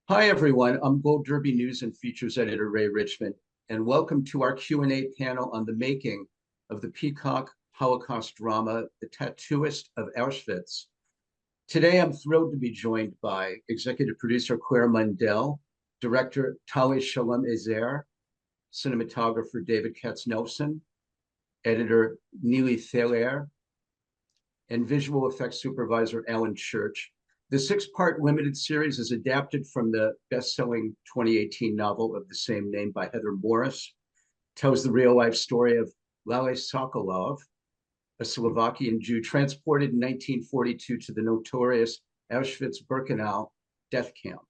Hi, everyone. I'm Gold Derby News and Features Editor Ray Richmond, and welcome to our Q&A panel on the making of the Peacock Holocaust drama, The Tattooist of Auschwitz. Today, I'm thrilled to be joined by executive producer Claire Mundell, director Tali Shalom-Ezer, cinematographer David Katznelson, editor Nili, and visual effects supervisor Alan Church. The six-part limited series is adapted from the best-selling 2018 novel of the same name by Heather Morris, tells the real-life story of Lale Sokolov, a Slovakian Jew transported in 1942 to the notorious Auschwitz-Birkenau death camp,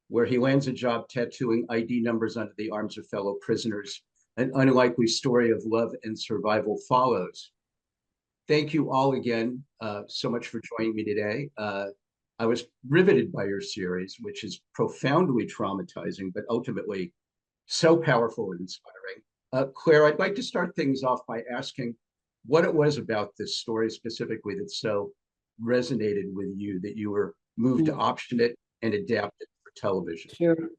where he lands a job tattooing ID numbers onto the arms of fellow prisoners. An unlikely story of love and survival follows. Thank you all again so much for joining me today. I was riveted by your series, which is profoundly traumatizing, but ultimately so powerful and inspiring. Claire, I'd like to start things off by asking what it was about this story specifically that so resonated with you that you were moved to option it and adapt it for television. Sure.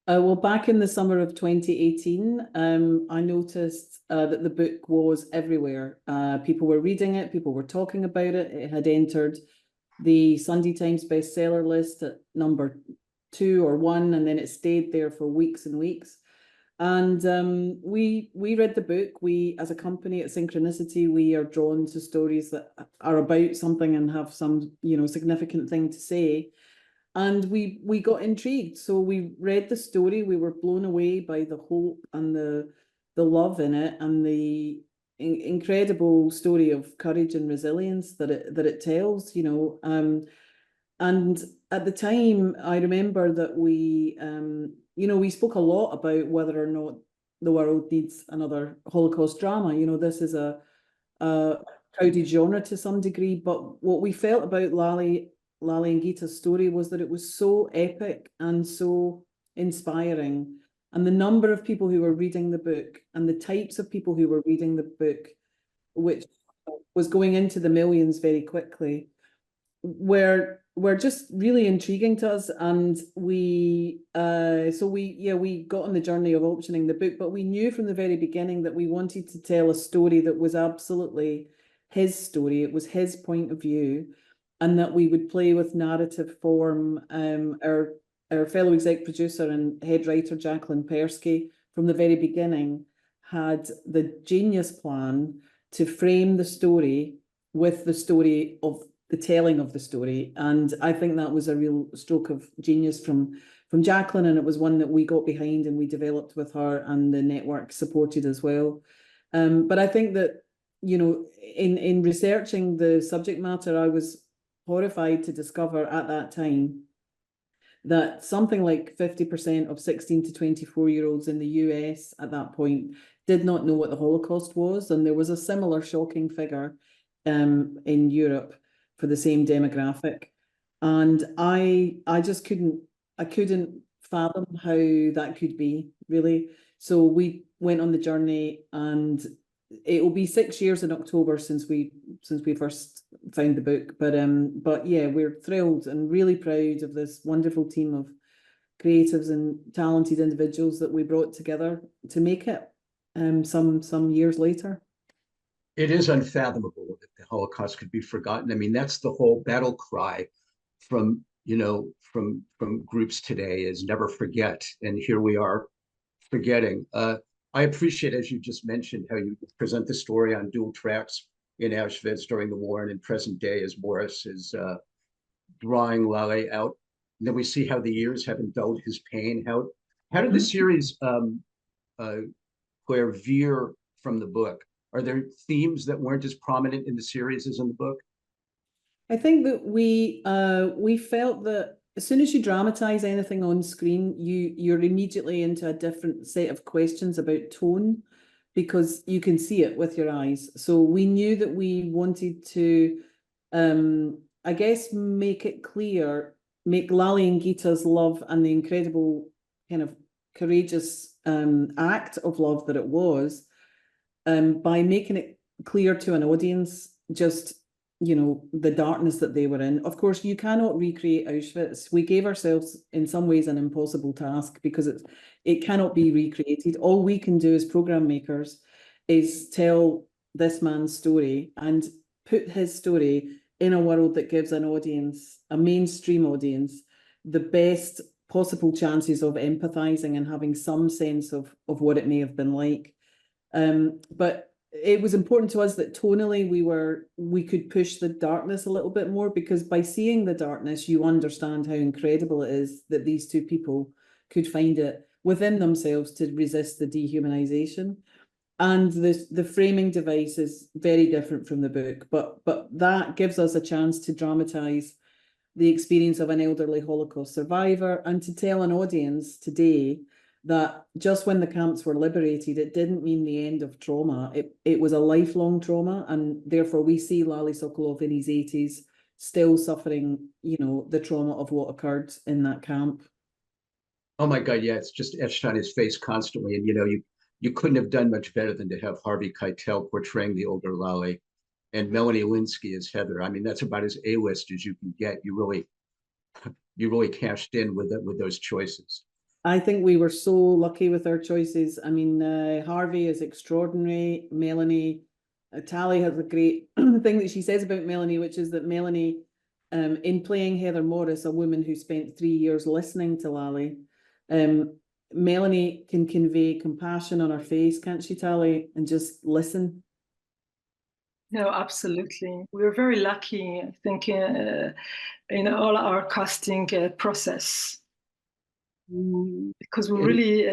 Well, back in the summer of 2018, I noticed that the book was everywhere. People were reading it, people were talking about it. It had entered the Sunday Times bestseller list at number 2 or 1, and then it stayed there for weeks and weeks. And we read the book. We, as a company at Synchronicity, we are drawn to stories that are about something and have some, significant thing to say. And we got intrigued. So we read the story. We were blown away by the hope and the love in it, and the incredible story of courage and resilience that it tells. And at the time, I remember that we spoke a lot about whether or not the world needs another Holocaust drama. This is a crowded genre to some degree, but what we felt about Lale and Gita's story was that it was so epic and so inspiring. And the number of people who were reading the book and the types of people who were reading the book, which was going into the millions very quickly, were just really intriguing to us. And we got on the journey of optioning the book, but we knew from the very beginning that we wanted to tell a story that was absolutely his story. It was his point of view, and that we would play with narrative form. Our fellow exec producer and head writer, Jacqueline Persky, from the very beginning, had the genius plan to frame the story with the story of the telling of the story. And I think that was a real stroke of genius from Jacqueline, and it was one that we got behind and we developed with her, and the network supported as well. But I think that, in researching the subject matter, I was horrified to discover at that time that something like 50% of 16 to 24-year-olds in the US at that point did not know what the Holocaust was. And there was a similar shocking figure in Europe for the same demographic. And I just couldn't fathom how that could be, really. So we went on the journey, and it will be 6 years in October since we first found the book. But yeah, we're thrilled and really proud of this wonderful team of creatives and talented individuals that we brought together to make it some years later. It is unfathomable that the Holocaust could be forgotten. I mean, that's the whole battle cry from groups today, is never forget. And here we are forgetting. I appreciate, as you just mentioned, how you present the story on dual tracks in Auschwitz during the war and in present day, as Morris is drawing Lale out. And then we see how the years have dulled his pain. How did the series, Claire, veer from the book? Are there themes that weren't as prominent in the series as in the book? I think that we felt that as soon as you dramatize anything on screen, you're immediately into a different set of questions about tone, because you can see it with your eyes. So we knew that we wanted to, I guess, make it clear, make Lale and Gita's love and the incredible kind of courageous act of love that it was, by making it clear to an audience just you know, the darkness that they were in. Of course, you cannot recreate Auschwitz. We gave ourselves, in some ways, an impossible task because it cannot be recreated. All we can do as program makers is tell this man's story and put his story in a world that gives an audience, a mainstream audience, the best possible chances of empathizing and having some sense of what it may have been like. But it was important to us that tonally we could push the darkness a little bit more, because by seeing the darkness, you understand how incredible it is that these two people could find it within themselves to resist the dehumanization. And the framing device is very different from the book, but that gives us a chance to dramatize the experience of an elderly Holocaust survivor and to tell an audience today that just when the camps were liberated, it didn't mean the end of trauma. It was a lifelong trauma, and therefore we see Lali Sokolov in his 80s still suffering, you know, the trauma of what occurred in that camp. Oh my God, yeah, it's just etched on his face constantly. And you couldn't have done much better than to have Harvey Keitel portraying the older Lali and Melanie Linsky as Heather. I mean, that's about as A-list as you can get. You really cashed in with those choices. I think we were so lucky with our choices. I mean, Harvey is extraordinary. Melanie, Tali has a great thing that she says about Melanie, which is that Melanie, in playing Heather Morris, a woman who spent 3 years listening to Lali, Melanie can convey compassion on her face, can't she, Tali, and just listen. No, absolutely. We were very lucky, I think, in all our casting process, because we really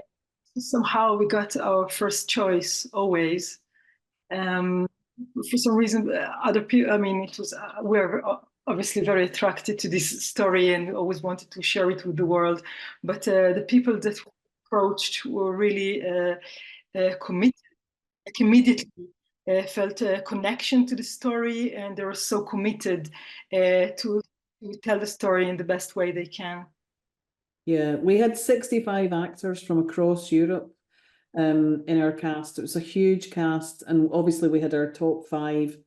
somehow we got our first choice always. For some reason, other people, I mean, it was we're obviously very attracted to this story and always wanted to share it with the world. But the people that we approached were really committed, like immediately. Felt a connection to the story, and they were so committed to tell the story in the best way they can. Yeah, we had 65 actors from across Europe in our cast. It was a huge cast, and obviously we had our top 5: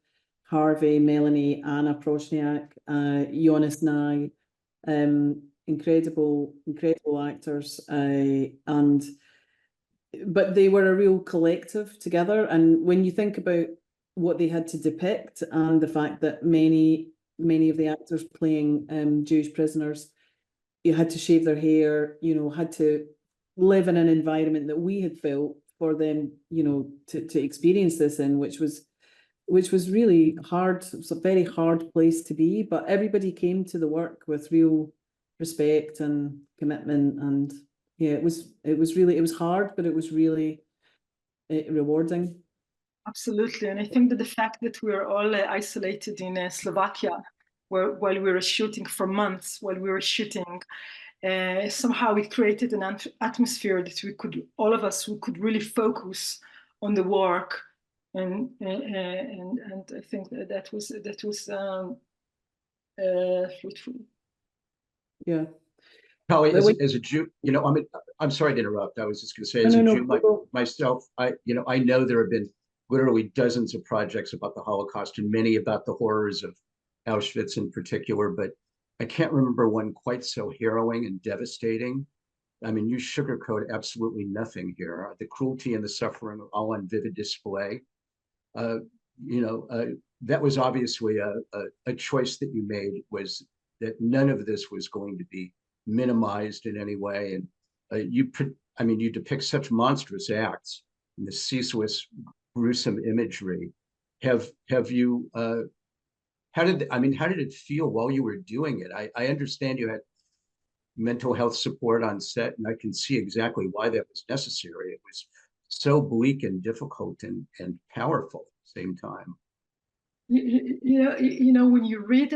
Harvey, Melanie, Anna Proshniak, Jonas Nye, incredible actors, but they were a real collective together. And when you think about what they had to depict and the fact that many of the actors playing Jewish prisoners, you had to shave their hair, you know, had to live in an environment that we had felt for them, you know, to experience this in, which was really hard. It was a very hard place to be, but everybody came to the work with real respect and commitment. And yeah, it was hard, but it was really rewarding. Absolutely. And I think that the fact that we were all isolated in Slovakia, while we were shooting for months, somehow it created an atmosphere that all of us could really focus on the work. And I think that was fruitful. Yeah. Probably as a Jew, you know, I'm sorry to interrupt. I was just going to say, as a Jew myself, I know there have been literally dozens of projects about the Holocaust and many about the horrors of Auschwitz in particular, but I can't remember one quite so harrowing and devastating. I mean, you sugarcoat absolutely nothing here. The cruelty and the suffering are all on vivid display. That was obviously a choice that you made, was that none of this was going to be minimized in any way. And you depict such monstrous acts in the ceaseless, gruesome imagery. How did it feel while you were doing it? I understand you had mental health support on set, and I can see exactly why that was necessary. It was so bleak and difficult and powerful at the same time. You know, when you read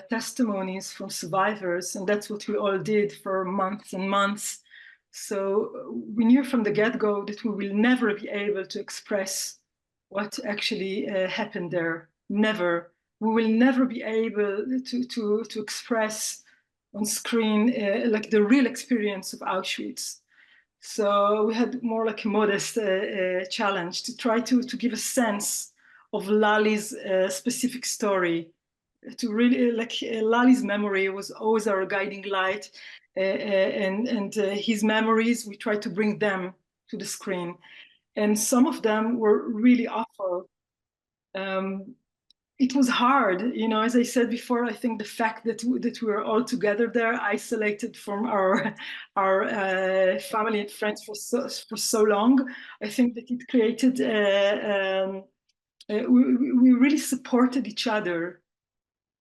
testimonies from survivors, and that's what we all did for months and months. So we knew from the get-go that we will never be able to express what actually happened there. Never. We will never be able to express on screen like the real experience of Auschwitz. So we had more like a modest challenge to try to give a sense of Lali's specific story. To really like Lali's memory was always our guiding light, and his memories, we try to bring them to the screen, and some of them were really awful. It was hard, you know, as I said before. I think the fact that we were all together there, isolated from our family and friends for so long, I think that it created we really supported each other.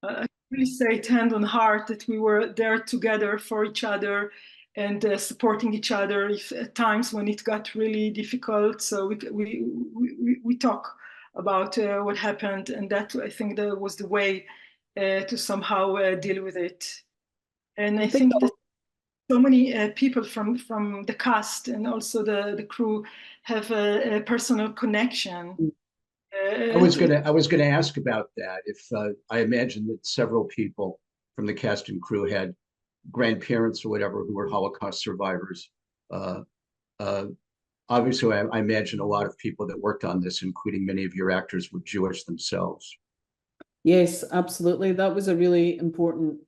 I really say it hand on heart that we were there together for each other and supporting each other if at times when it got really difficult. So we talk about what happened, and that I think that was the way to somehow deal with it. And I think that so many people from the cast and also the crew have a personal connection. I was gonna ask about that. If I imagine that several people from the cast and crew had grandparents or whatever who were Holocaust survivors. Obviously, I imagine a lot of people that worked on this, including many of your actors, were Jewish themselves. Yes, absolutely. That was a really important,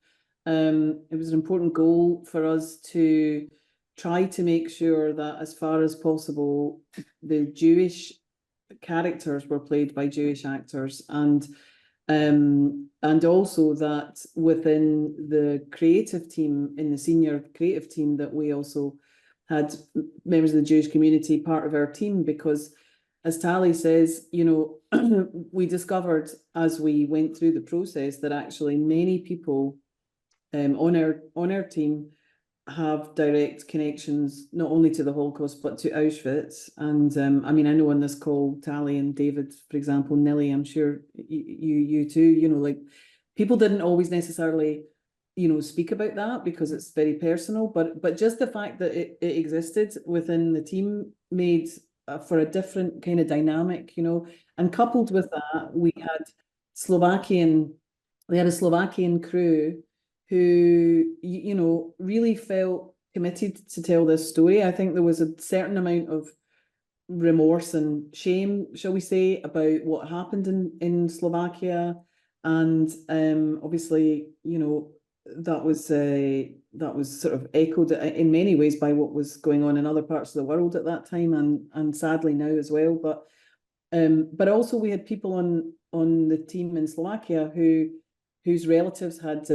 it was an important goal for us to try to make sure that as far as possible, the Jewish characters were played by Jewish actors, and also that within the creative team, in the senior creative team, that we also had members of the Jewish community part of our team, because as Tali says, you know, we discovered as we went through the process that actually many people on our team have direct connections not only to the Holocaust but to Auschwitz. And I mean, I know on this call, Tali and David, for example, Nili, I'm sure you too, you know, like people didn't always necessarily, you know, speak about that because it's very personal, but just the fact that it existed within the team made for a different kind of dynamic, you know. And coupled with that, we had a Slovakian crew who, you know, really felt committed to tell this story. I think there was a certain amount of remorse and shame, shall we say, about what happened in Slovakia. And obviously, you know, that was sort of echoed in many ways by what was going on in other parts of the world at that time, and sadly now as well. But also we had people on the team in Slovakia whose relatives had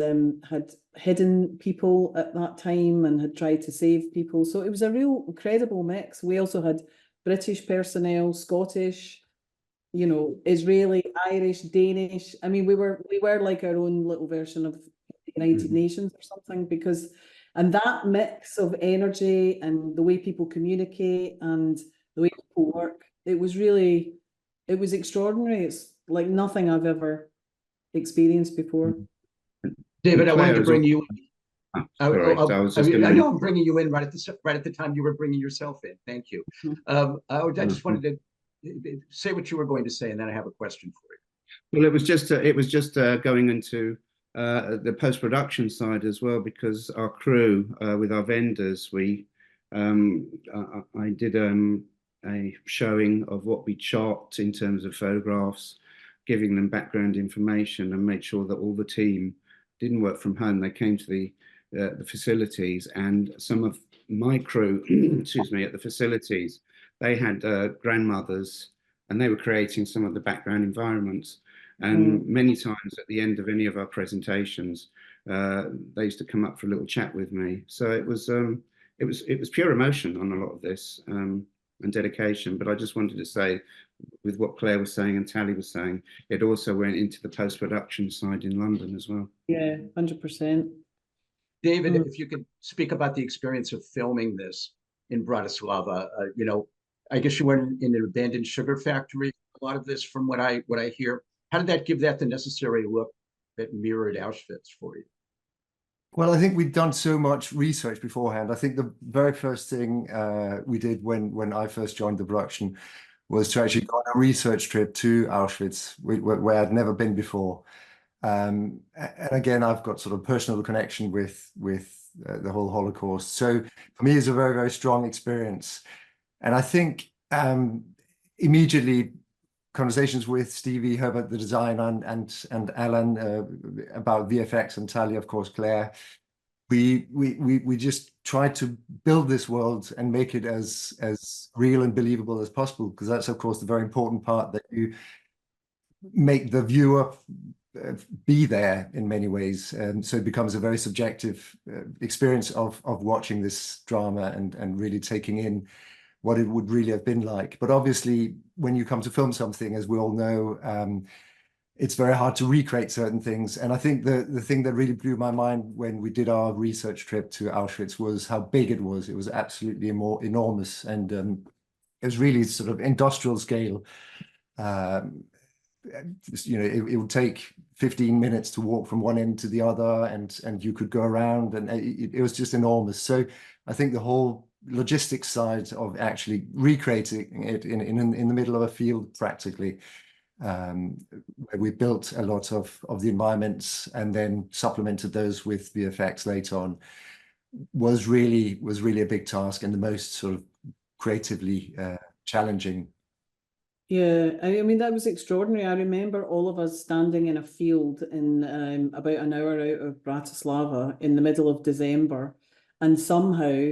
hidden people at that time and had tried to save people. So it was a real incredible mix. We also had British personnel, Scottish, you know, Israeli, Irish, Danish. I mean, we were like our own little version of the United Nations or something, because, and that mix of energy and the way people communicate and the way people work, it was extraordinary. It's like nothing I've ever experienced before. David, I wanted to bring you. I know I'm bringing you in right at the time you were bringing yourself in. Thank you. I just wanted to say what you were going to say, and then I have a question for you. Well, it was just going into the post-production side as well, because our crew with our vendors, I did a showing of what we shot in terms of photographs, giving them background information, and made sure that all the team didn't work from home. They came to the facilities, and some of my crew, excuse me, at the facilities, they had grandmothers, and they were creating some of the background environments. And many times at the end of any of our presentations, they used to come up for a little chat with me. So it was pure emotion on a lot of this, and dedication. But I just wanted to say, with what Claire was saying and Tali was saying, it also went into the post-production side in London as well. Yeah, 100%. David, if you could speak about the experience of filming this in Bratislava. You know, I guess you were in an abandoned sugar factory. A lot of this, from what I hear, how did that give that the necessary look that mirrored Auschwitz for you? Well, I think we'd done so much research beforehand. I think the very first thing we did when I first joined the production was to actually go on a research trip to Auschwitz, where I'd never been before. And again, I've got sort of personal connection with the whole Holocaust. So for me, it's a very, very strong experience. And I think immediately conversations with Stevie, Herbert, the designer, and Alan about VFX, and Tali, of course, Claire. We just tried to build this world and make it as real and believable as possible, because that's, of course, the very important part, that you make the viewer be there in many ways, and so it becomes a very subjective experience of watching this drama and really taking in what it would really have been like. But obviously, when you come to film something, as we all know, it's very hard to recreate certain things. And I think the thing that really blew my mind when we did our research trip to Auschwitz was how big it was. It was absolutely enormous, and it was really sort of industrial scale. You know, it would take 15 minutes to walk from one end to the other, and you could go around, and it was just enormous. So I think the whole logistics side of actually recreating it in the middle of a field practically, where we built a lot of the environments and then supplemented those with VFX later on, was really a big task, and the most sort of creatively challenging. Yeah, I mean, that was extraordinary. I remember all of us standing in a field in about an hour out of Bratislava in the middle of December, and somehow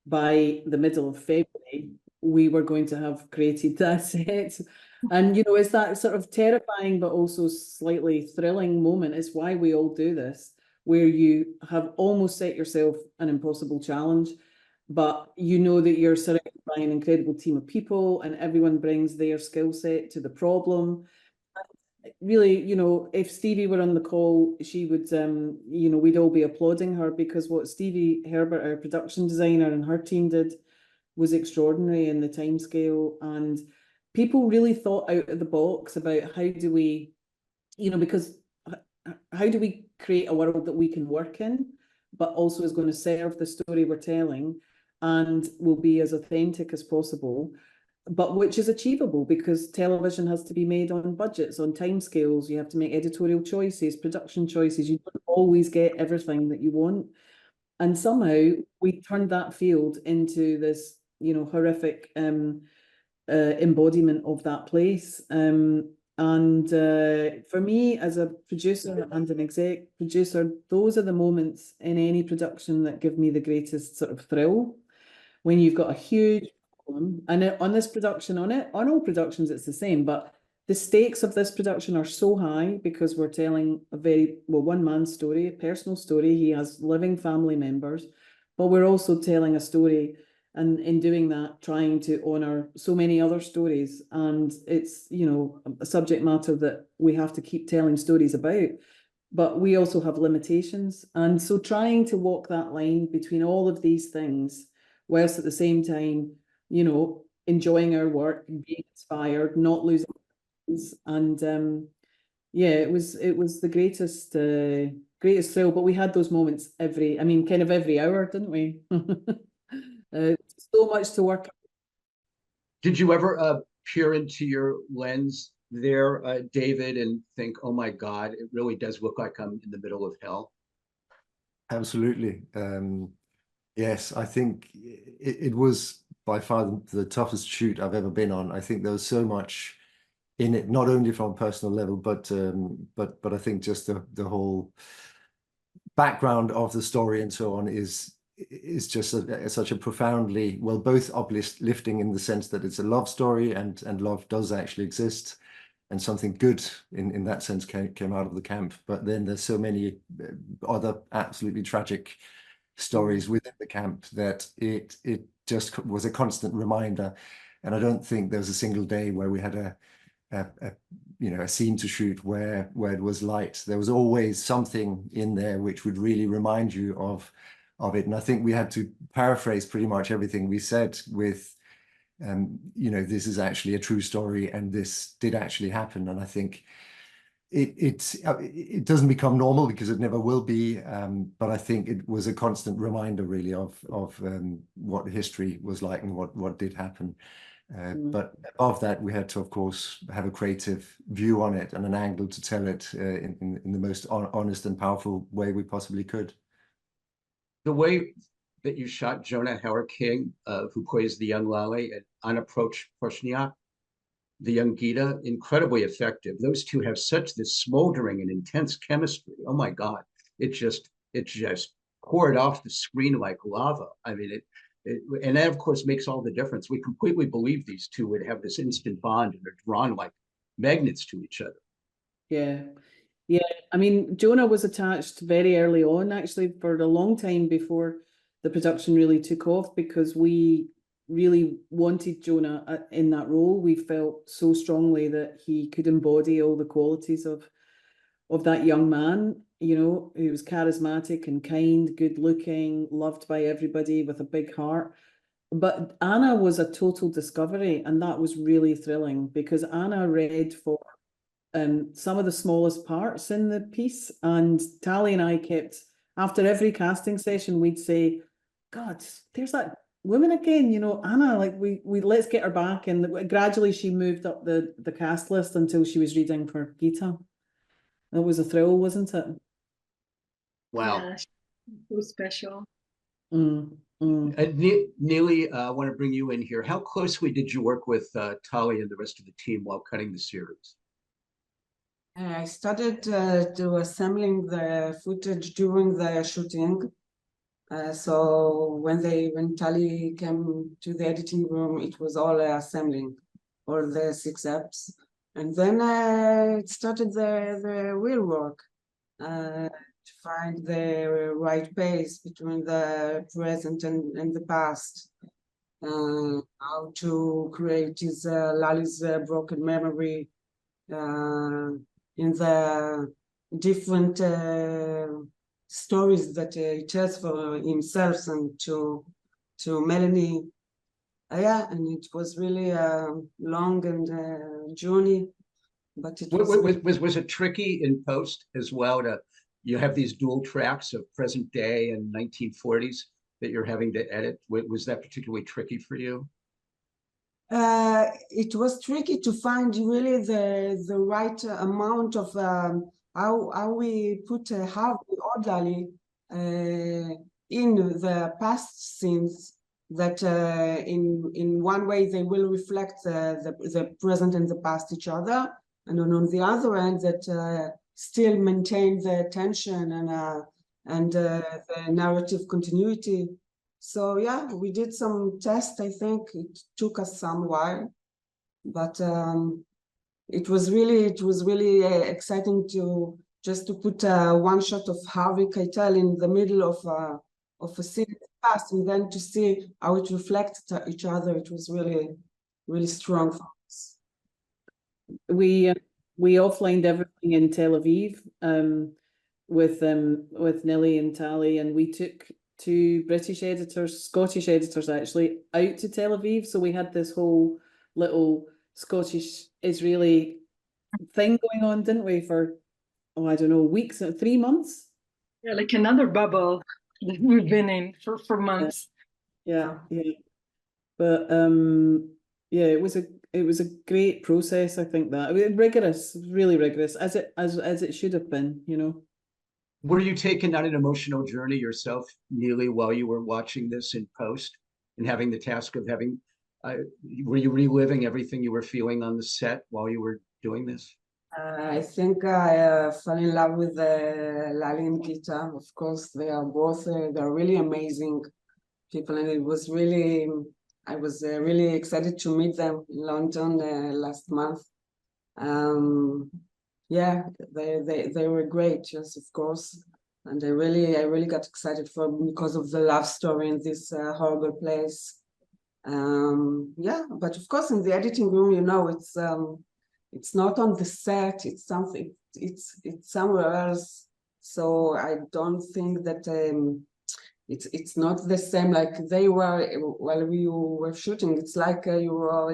by the middle of February, we were going to have created that set. And, you know, it's that sort of terrifying but also slightly thrilling moment. It's why we all do this, where you have almost set yourself an impossible challenge, but you know that you're surrounded by an incredible team of people and everyone brings their skill set to the problem. Really, you know, if Stevie were on the call, she would, you know, we'd all be applauding her, because what Stevie Herbert, our production designer, and her team did was extraordinary in the timescale. And people really thought out of the box about how do we, you know, because how do we create a world that we can work in, but also is going to serve the story we're telling and will be as authentic as possible, but which is achievable, because television has to be made on budgets, on timescales. You have to make editorial choices, production choices. You don't always get everything that you want. And somehow we turned that field into this, you know, horrific embodiment of that place. And for me, as a producer and an exec producer, those are the moments in any production that give me the greatest sort of thrill. When you've got a huge problem, and on this production, on all productions, it's the same, but the stakes of this production are so high because we're telling a very, well, one-man story, a personal story. He has living family members, but we're also telling a story, and in doing that, trying to honor so many other stories. And it's, you know, a subject matter that we have to keep telling stories about, but we also have limitations. And so trying to walk that line between all of these things, whilst at the same time, you know, enjoying our work and being inspired, not losing things. And yeah, it was the greatest thrill. But we had those moments kind of every hour, didn't we? So much to work. Did you ever peer into your lens there, David, and think, oh my God, it really does look like I'm in the middle of hell? Absolutely. Yes, I think it was by far the toughest shoot I've ever been on. I think there was so much in it, not only from a personal level, but I think just the whole background of the story and so on is just such a profoundly, well, both uplifting in the sense that it's a love story, and love does actually exist, and something good in that sense came out of the camp. But then there's so many other absolutely tragic stories within the camp that it just was a constant reminder. And I don't think there was a single day where we had a scene to shoot where it was light. There was always something in there which would really remind you of it. And I think we had to paraphrase pretty much everything we said with this is actually a true story, and this did actually happen. And I think it doesn't become normal, because it never will be, but I think it was a constant reminder really of what history was like and what did happen. But above that, we had to, of course, have a creative view on it and an angle to tell it in the most honest and powerful way we possibly could. The way that you shot Jonah Hauer-King, who plays the young Lale, at Unapproached Proshniak, the young Gita, incredibly effective. Those two have such this smoldering and intense chemistry. Oh my God, it just poured off the screen like lava. I mean, and that of course makes all the difference. We completely believe these two would have this instant bond and are drawn like magnets to each other. Yeah. Yeah. I mean, Jonah was attached very early on, actually, for a long time before the production really took off, because we really wanted Jonah in that role. We felt so strongly that he could embody all the qualities of that young man, you know, who was charismatic and kind, good looking, loved by everybody, with a big heart. But Anna was a total discovery, and that was really thrilling, because Anna read for some of the smallest parts in the piece, and Tali and I kept, after every casting session, we'd say, God, there's that woman again, you know, Anna, like we let's get her back. And gradually she moved up the cast list until she was reading for Gita. That was a thrill, wasn't it? Wow. Yeah, so special. Nili, I want to bring you in here. How closely did you work with Tali and the rest of the team while cutting the series? I started to assembling the footage during the shooting. So when Tali came to the editing room, it was all assembling, all the 6 eps. And then it started the real work, to find the right pace between the present and the past. How to create his Lali's broken memory in the different stories that he tells for himself and to Melanie. Yeah, and it was really a long and journey, but it was it tricky in post as well to, you have these dual tracks of present day and 1940s that you're having to edit? Was that particularly tricky for you? It was tricky to find really the right amount of how we put Harvey orderly in the past scenes that in one way they will reflect the present and the past each other, and on the other end that still maintain the tension and the narrative continuity. So yeah, we did some tests. I think it took us some while, but it was really exciting to just to put one shot of Harvey Keitel in the middle of a scene past, and then to see how it reflects each other. It was really strong for us. We offlined everything in Tel Aviv with Nili and Tali, and we took 2 British editors, Scottish editors actually, out to Tel Aviv. So we had this whole little Scottish Israeli thing going on, didn't we, for, oh, I don't know, weeks, 3 months? Yeah, like another bubble that we've been in for months. Yeah. But yeah, it was a great process. I think that rigorous, really rigorous, as it should have been, you know. Were you taken on an emotional journey yourself, Nili, while you were watching this in post and having the task of having, were you reliving everything you were feeling on the set while you were doing this? I think I fell in love with Lali and Gita. Of course, they are both, they're really amazing people. And it was really, I was really excited to meet them in London last month. Yeah, they were great, yes, of course. And I really got excited because of the love story in this horrible place. Yeah, but of course in the editing room, you know, it's not on the set, it's something, it's somewhere else. So I don't think that it's not the same like they were while we were shooting. It's like you were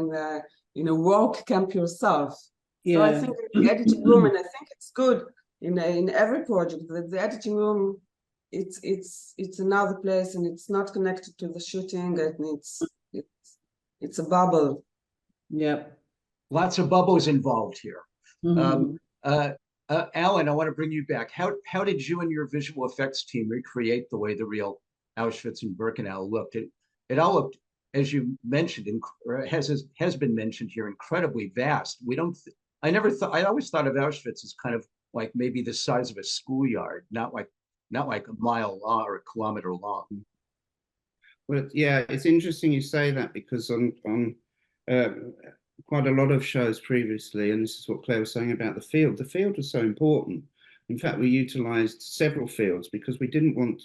in a work camp yourself. Yeah. So I think in the editing room, and I think it's good in every project, that the editing room, it's another place, and it's not connected to the shooting, and it's a bubble. Yeah. Lots of bubbles involved here. Mm-hmm. Alan, I want to bring you back. How did you and your visual effects team recreate the way the real Auschwitz and Birkenau looked? It all looked as you mentioned, or has been mentioned here, incredibly vast. We don't. I never thought. I always thought of Auschwitz as kind of like maybe the size of a schoolyard, not like a mile long or a kilometer long. Well, yeah, it's interesting you say that, because on quite a lot of shows previously, and this is what Claire was saying about the field was so important. In fact, we utilized several fields because we didn't want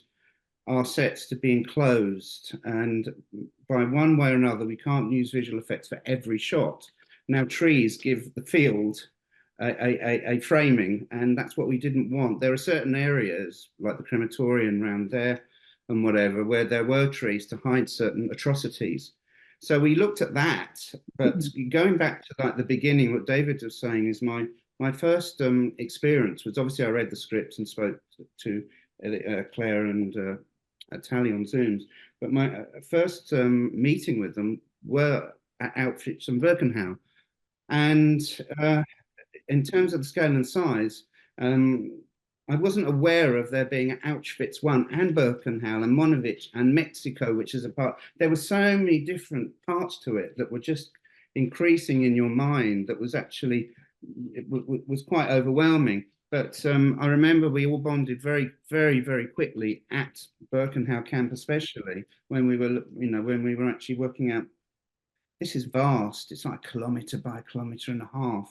our sets to be enclosed, and by one way or another, we can't use visual effects for every shot. Now, trees give the field a framing, and that's what we didn't want. There are certain areas, like the crematorium around there and whatever, where there were trees to hide certain atrocities. So we looked at that, but going back to like the beginning, what David was saying is my first experience was, obviously I read the scripts and spoke to Claire and Tali on Zooms, but my first meeting with them were at Auschwitz and Birkenau. And in terms of the scale and size, I wasn't aware of there being Auschwitz 1 and Birkenau and Monowitz and Mexico, which is a part. There were so many different parts to it that were just increasing in your mind, that was actually, it was quite overwhelming. But I remember we all bonded very, very, very quickly at Birkenau camp, especially when we were, when we were actually working out, this is vast. It's like a kilometre by a kilometre and a half.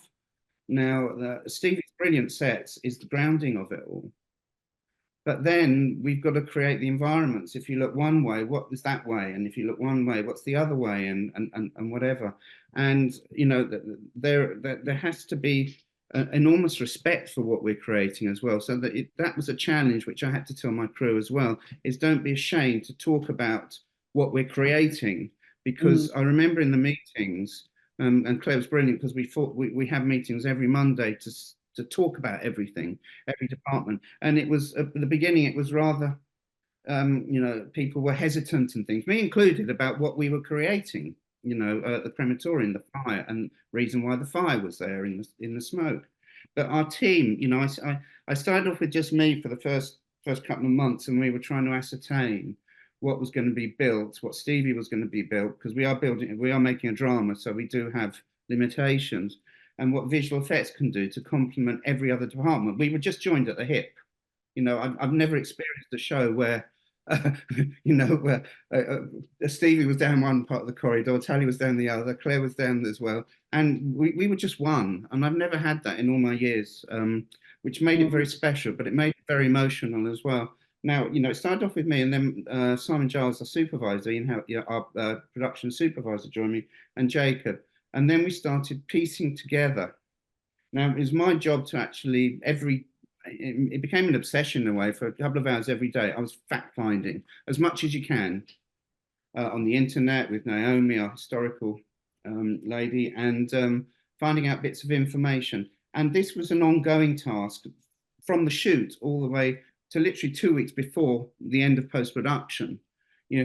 Now, Stevie's brilliant sets is the grounding of it all. But then we've got to create the environments. If you look one way, what is that way? And if you look one way, what's the other way? And whatever. And, there has to be enormous respect for what we're creating as well. So that was a challenge, which I had to tell my crew as well, is don't be ashamed to talk about what we're creating. Because I remember in the meetings, and Claire was brilliant, because we have meetings every Monday to talk about everything, every department. And it was, at the beginning, it was rather, people were hesitant and things, me included, about what we were creating, the crematorium, the fire, and reason why the fire was there in the smoke. But our team, I started off with just me for the first couple of months, and we were trying to ascertain what was going to be built, what Stevie was going to be built, because we are making a drama, so we do have limitations, and what visual effects can do to complement every other department. We were just joined at the hip. I've never experienced a show where, where Stevie was down one part of the corridor, Tali was down the other, Claire was down as well, and we were just one. And I've never had that in all my years, which made it very special, but it made it very emotional as well. Now, it started off with me, and then Simon Giles, our supervisor, our production supervisor, joined me, and Jacob. And then we started piecing together. Now, it was my job to actually, it became an obsession in a way. For a couple of hours every day, I was fact-finding as much as you can on the internet with Naomi, our historical lady, and finding out bits of information. And this was an ongoing task from the shoot all the way to literally 2 weeks before the end of post-production,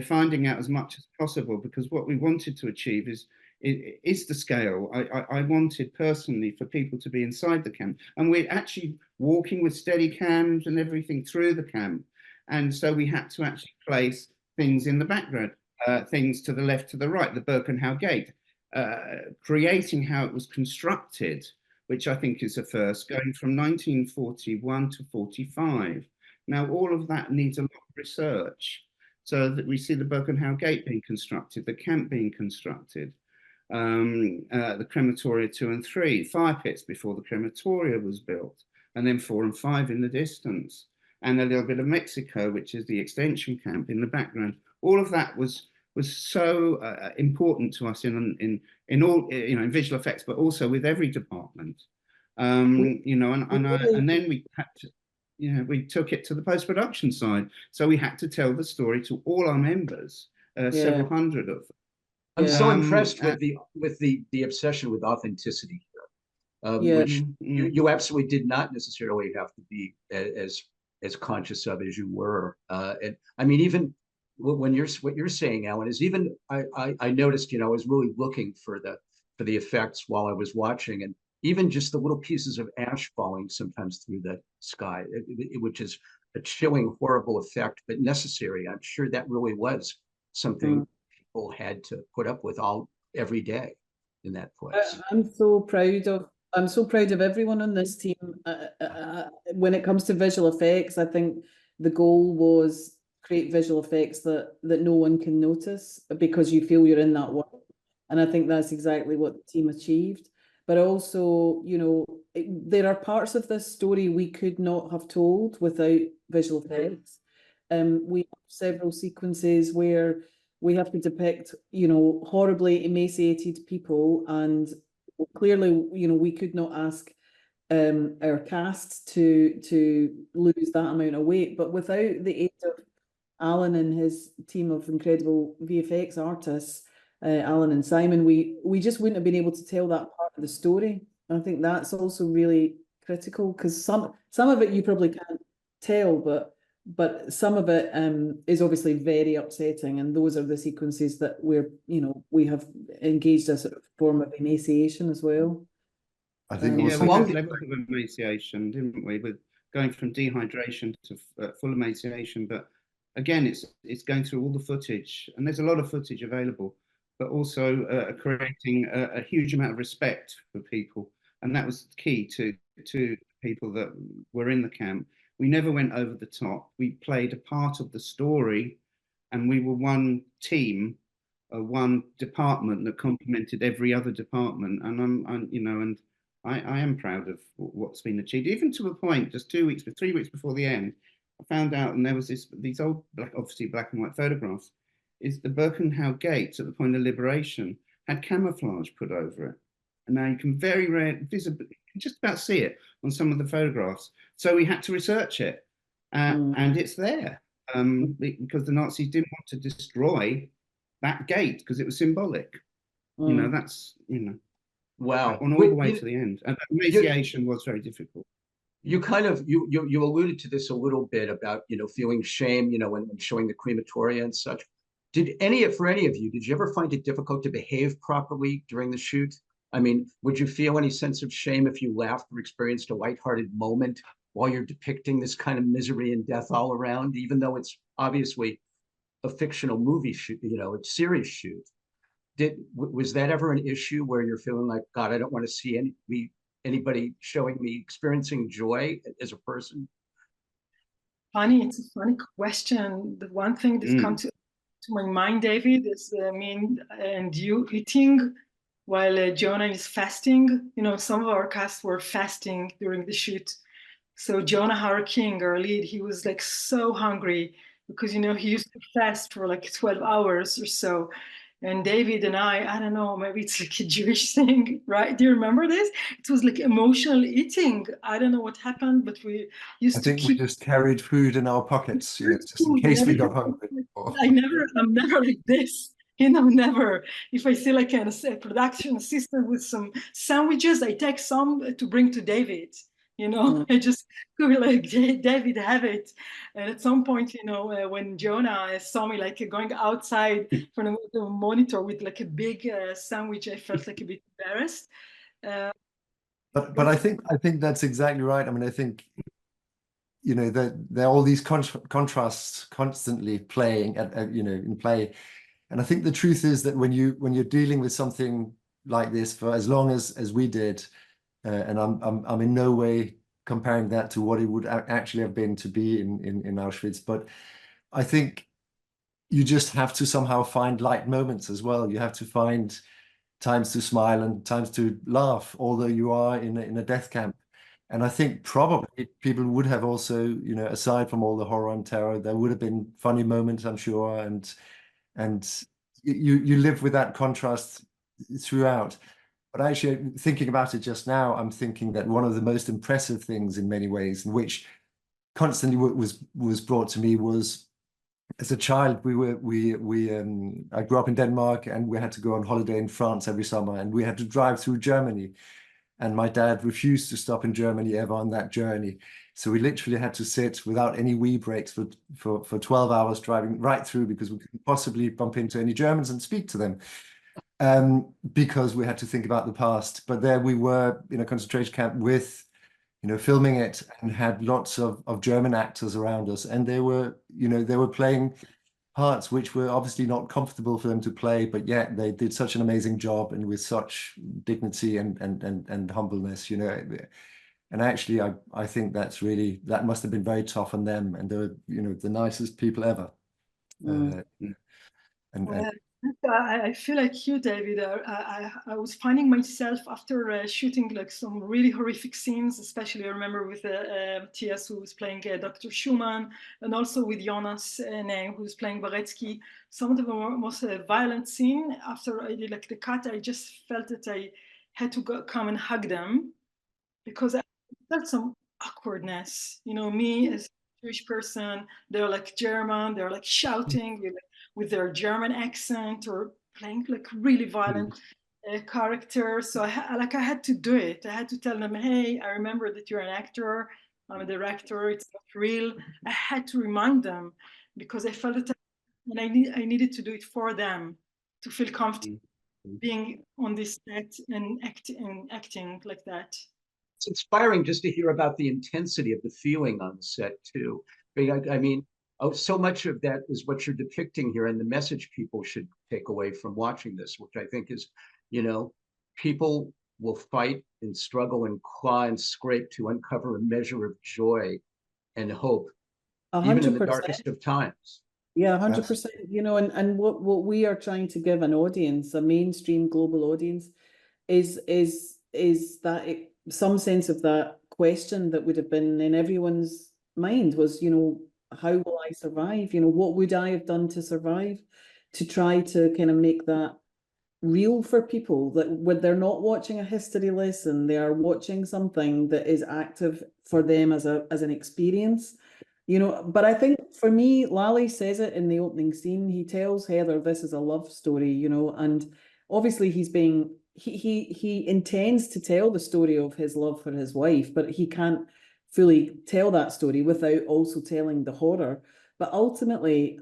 finding out as much as possible, because what we wanted to achieve is the scale. I wanted personally for people to be inside the camp, and we're actually walking with steady cams and everything through the camp. And so we had to actually place things in the background, things to the left, to the right, the Birkenau Gate, creating how it was constructed, which I think is a first, going from 1941 to 45. Now, all of that needs a lot of research, so that we see the Birkenau Gate being constructed, the camp being constructed, the crematoria 2 and 3, fire pits before the crematoria was built, and then 4 and 5 in the distance, and a little bit of Mexico, which is the extension camp in the background. All of that was so important to us in all, in visual effects, but also with every department. And then we had to, we took it to the post-production side. So we had to tell the story to all our members, several hundred of them. I'm so impressed with the obsession with authenticity here, which you absolutely did not necessarily have to be as conscious of as you were. And I mean, even when what you're saying, Alan, is even I noticed, I was really looking for the effects while I was watching, and even just the little pieces of ash falling sometimes through the sky, which is a chilling, horrible effect, but necessary. I'm sure that really was something people had to put up with every day in that place. I'm so proud of everyone on this team. When it comes to visual effects, I think the goal was create visual effects that no one can notice because you feel you're in that world. And I think that's exactly what the team achieved. But also, you know, there are parts of this story we could not have told without visual effects. We have several sequences where we have to depict, you know, horribly emaciated people, and clearly, you know, we could not ask our cast to lose that amount of weight. But without the aid of Alan and his team of incredible VFX artists, Alan and Simon, we just wouldn't have been able to tell that part of the story. I think that's also really critical, because some of it you probably can't tell, but some of it is obviously very upsetting, and those are the sequences that we have engaged a sort of form of emaciation as well. I think Yeah, also we had levels of emaciation, didn't we? With going from dehydration to full emaciation. But again, it's going through all the footage, and there's a lot of footage available, but also creating a huge amount of respect for people, and that was key to people that were in the camp. We never went over the top. We played a part of the story, and we were one team, one department that complemented every other department. And I am proud of what's been achieved, even to a point. Just 3 weeks before the end, I found out, and there was these old, obviously black and white photographs. Is the Birkenau gates at the point of liberation had camouflage put over it, and now you can very rarely visibly just about see it on some of the photographs. So we had to research it, and it's there because the Nazis didn't want to destroy that gate because it was symbolic. You know, that's, you know, wow, on all the way to the end. And emaciation was very difficult. You kind of you alluded to this a little bit about, you know, feeling shame, you know, when showing the crematoria and such. For any of you, did you ever find it difficult to behave properly during the shoot? I mean, would you feel any sense of shame if you laughed or experienced a lighthearted moment while you're depicting this kind of misery and death all around, even though it's obviously a fictional movie shoot, you know, a series shoot? Was that ever an issue where you're feeling like, God, I don't want to see anybody showing me experiencing joy as a person? It's a funny question. The one thing that's come to my mind, David, is and you eating while Jonah is fasting. You know, some of our cast were fasting during the shoot. So Jonah, our king, our lead, he was like so hungry because, you know, he used to fast for like 12 hours or so. And David and I don't know, maybe it's like a Jewish thing, right? Do you remember this? It was like emotional eating. I don't know what happened, but we used to keep... we just carried food in our pockets, you know, just in case we got hungry. I'm never like this, you know, never. If I see like a production assistant with some sandwiches, I take some to bring to David. You know, I just go like, David, have it. And at some point, you know, when Jonah saw me like going outside from the monitor with like a big sandwich, I felt like a bit embarrassed. But I think that's exactly right. I mean, I think, you know, there are all these contrasts constantly playing in play. And I think the truth is that when you're dealing with something like this for as long as we did, and I'm in no way comparing that to what it would actually have been to be in Auschwitz, but I think you just have to somehow find light moments as well. You have to find times to smile and times to laugh, although you are in a death camp. And I think probably people would have also, you know, aside from all the horror and terror, there would have been funny moments, I'm sure, and you live with that contrast throughout. But actually, thinking about it just now, I'm thinking that one of the most impressive things in many ways, in which constantly was brought to me, was as a child, I grew up in Denmark, and we had to go on holiday in France every summer, and we had to drive through Germany. And my dad refused to stop in Germany ever on that journey. So we literally had to sit without any wee breaks for 12 hours driving right through, because we couldn't possibly bump into any Germans and speak to them. Because we had to think about the past. But there we were in a concentration camp with, you know, filming it, and had lots of German actors around us, and they were playing parts which were obviously not comfortable for them to play, but yet they did such an amazing job and with such dignity and humbleness, you know. And actually, I think that must have been very tough on them, and they were, you know, the nicest people ever. I feel like you, David. I was finding myself after shooting like some really horrific scenes, especially I remember with T.S. who was playing Dr. Schumann, and also with Jonas who was playing Baretsky. Some of the most violent scene. After I did like the cut, I just felt that I had to come and hug them, because I felt some awkwardness. You know, me as a Jewish person, they're like German, they're like shouting with their German accent or playing like really violent characters. So I had to do it. I had to tell them, hey, I remember that you're an actor, I'm a director, it's not real. I had to remind them, because I felt that I needed to do it for them to feel comfortable being on this set and acting like that. It's inspiring just to hear about the intensity of the feeling on the set too. I mean, so much of that is what you're depicting here, and the message people should take away from watching this, which I think is, you know, people will fight and struggle and claw and scrape to uncover a measure of joy and hope, even in the darkest of times. Yeah, 100%. You know, and what we are trying to give an audience, a mainstream global audience, is that some sense of that question that would have been in everyone's mind was, you know, how will I survive? You know, what would I have done to survive? To try to kind of make that real for people, that when they're not watching a history lesson, they are watching something that is active for them as an experience. You know, but I think for me, Lally says it in the opening scene. He tells Heather this is a love story, you know, and obviously he intends to tell the story of his love for his wife, but he can't fully tell that story without also telling the horror. But ultimately,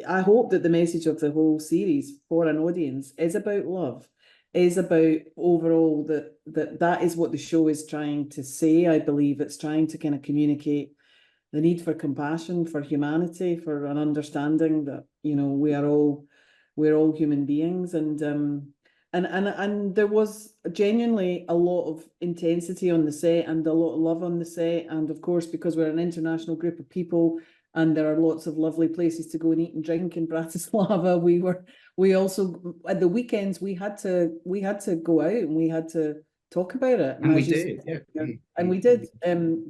I hope that the message of the whole series for an audience is about love, is about overall that is what the show is trying to say. I believe it's trying to kind of communicate the need for compassion, for humanity, for an understanding that, you know, we're all human beings, and there was genuinely a lot of intensity on the set and a lot of love on the set, and of course, because we're an international group of people and there are lots of lovely places to go and eat and drink in Bratislava, we also at the weekends we had to go out and we had to talk about it, and we did, yeah. And we did,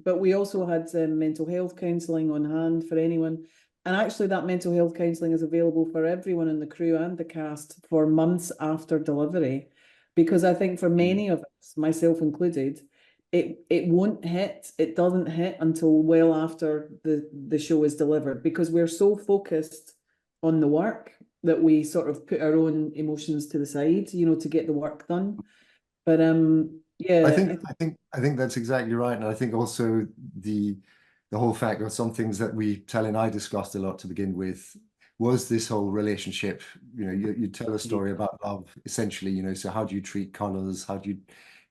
but we also had mental health counselling on hand for anyone, and actually that mental health counselling is available for everyone in the crew and the cast for months after delivery, because I think for many of us, myself included, it doesn't hit until well after the show is delivered, because we're so focused on the work that we sort of put our own emotions to the side, you know, to get the work done. But yeah, I think that's exactly right, and I think also the whole fact of some things that Tali and I discussed a lot to begin with was this whole relationship. You know, you tell a story about love, essentially. You know, so how do you treat colors? How do you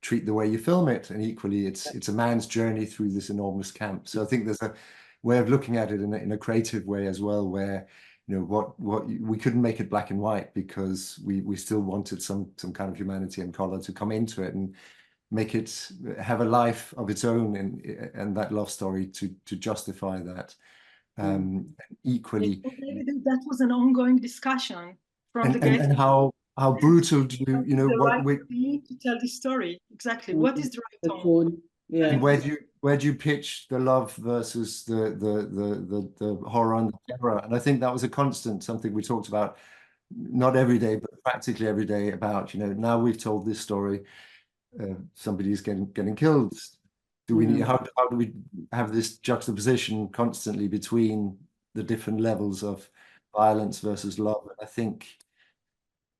treat the way you film it? And equally, it's a man's journey through this enormous camp. So I think there's a way of looking at it in a creative way as well, where, you know, what we couldn't make it black and white, because we still wanted some kind of humanity and color to come into it and make it have a life of its own, and that love story to justify that. Equally, that was an ongoing discussion from the get-go. And how brutal do you know what we need to tell the story exactly? What is the right tone? Yeah. And where do you pitch the love versus the horror and the terror? And I think that was a constant, something we talked about, not every day, but practically every day, about, you know, now we've told this story, somebody's getting killed. Do we need, how do we have this juxtaposition constantly between the different levels of violence versus love? And I think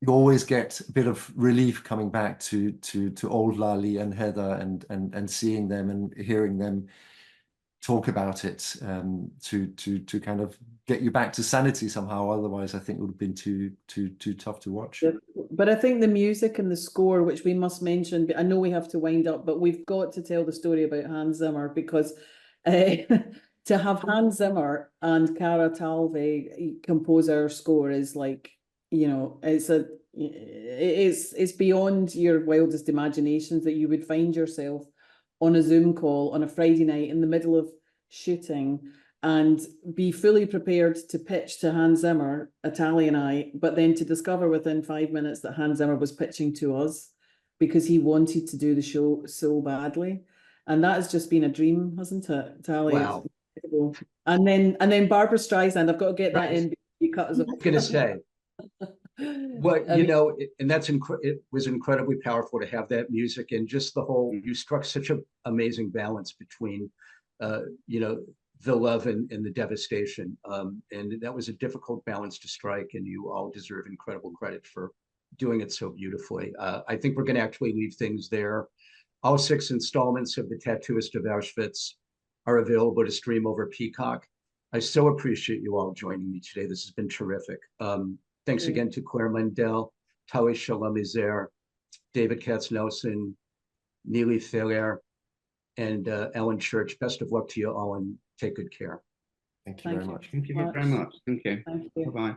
you always get a bit of relief coming back to old Lali and Heather and seeing them and hearing them talk about it, to kind of get you back to sanity somehow. Otherwise, I think it would have been too tough to watch. Yeah. But I think the music and the score, which we must mention, I know we have to wind up, but we've got to tell the story about Hans Zimmer, because to have Hans Zimmer and Cara Talvi compose our score is like, you know, it's beyond your wildest imaginations that you would find yourself on a Zoom call on a Friday night in the middle of shooting and be fully prepared to pitch to Hans Zimmer, Tali and I, but then to discover within 5 minutes that Hans Zimmer was pitching to us because he wanted to do the show so badly. And that has just been a dream, hasn't it, Tali? Wow. And then Barbara Streisand, I've got to get that in. You cut us off. I was gonna say, well, you know, and that's it was incredibly powerful to have that music and just the whole. You struck such an amazing balance between, you know, the love and the devastation, and that was a difficult balance to strike. And you all deserve incredible credit for doing it so beautifully. I think we're going to actually leave things there. All 6 installments of the Tattooist of Auschwitz are available to stream over Peacock. I so appreciate you all joining me today. This has been terrific. Thanks again to Claire Mundell, Tali Shalom-Ezer, David Katznelson, Nili, and Ellen Church. Best of luck to you all and take good care. Thank you very much. Thank you very much. Thank you. Thank you. Bye-bye.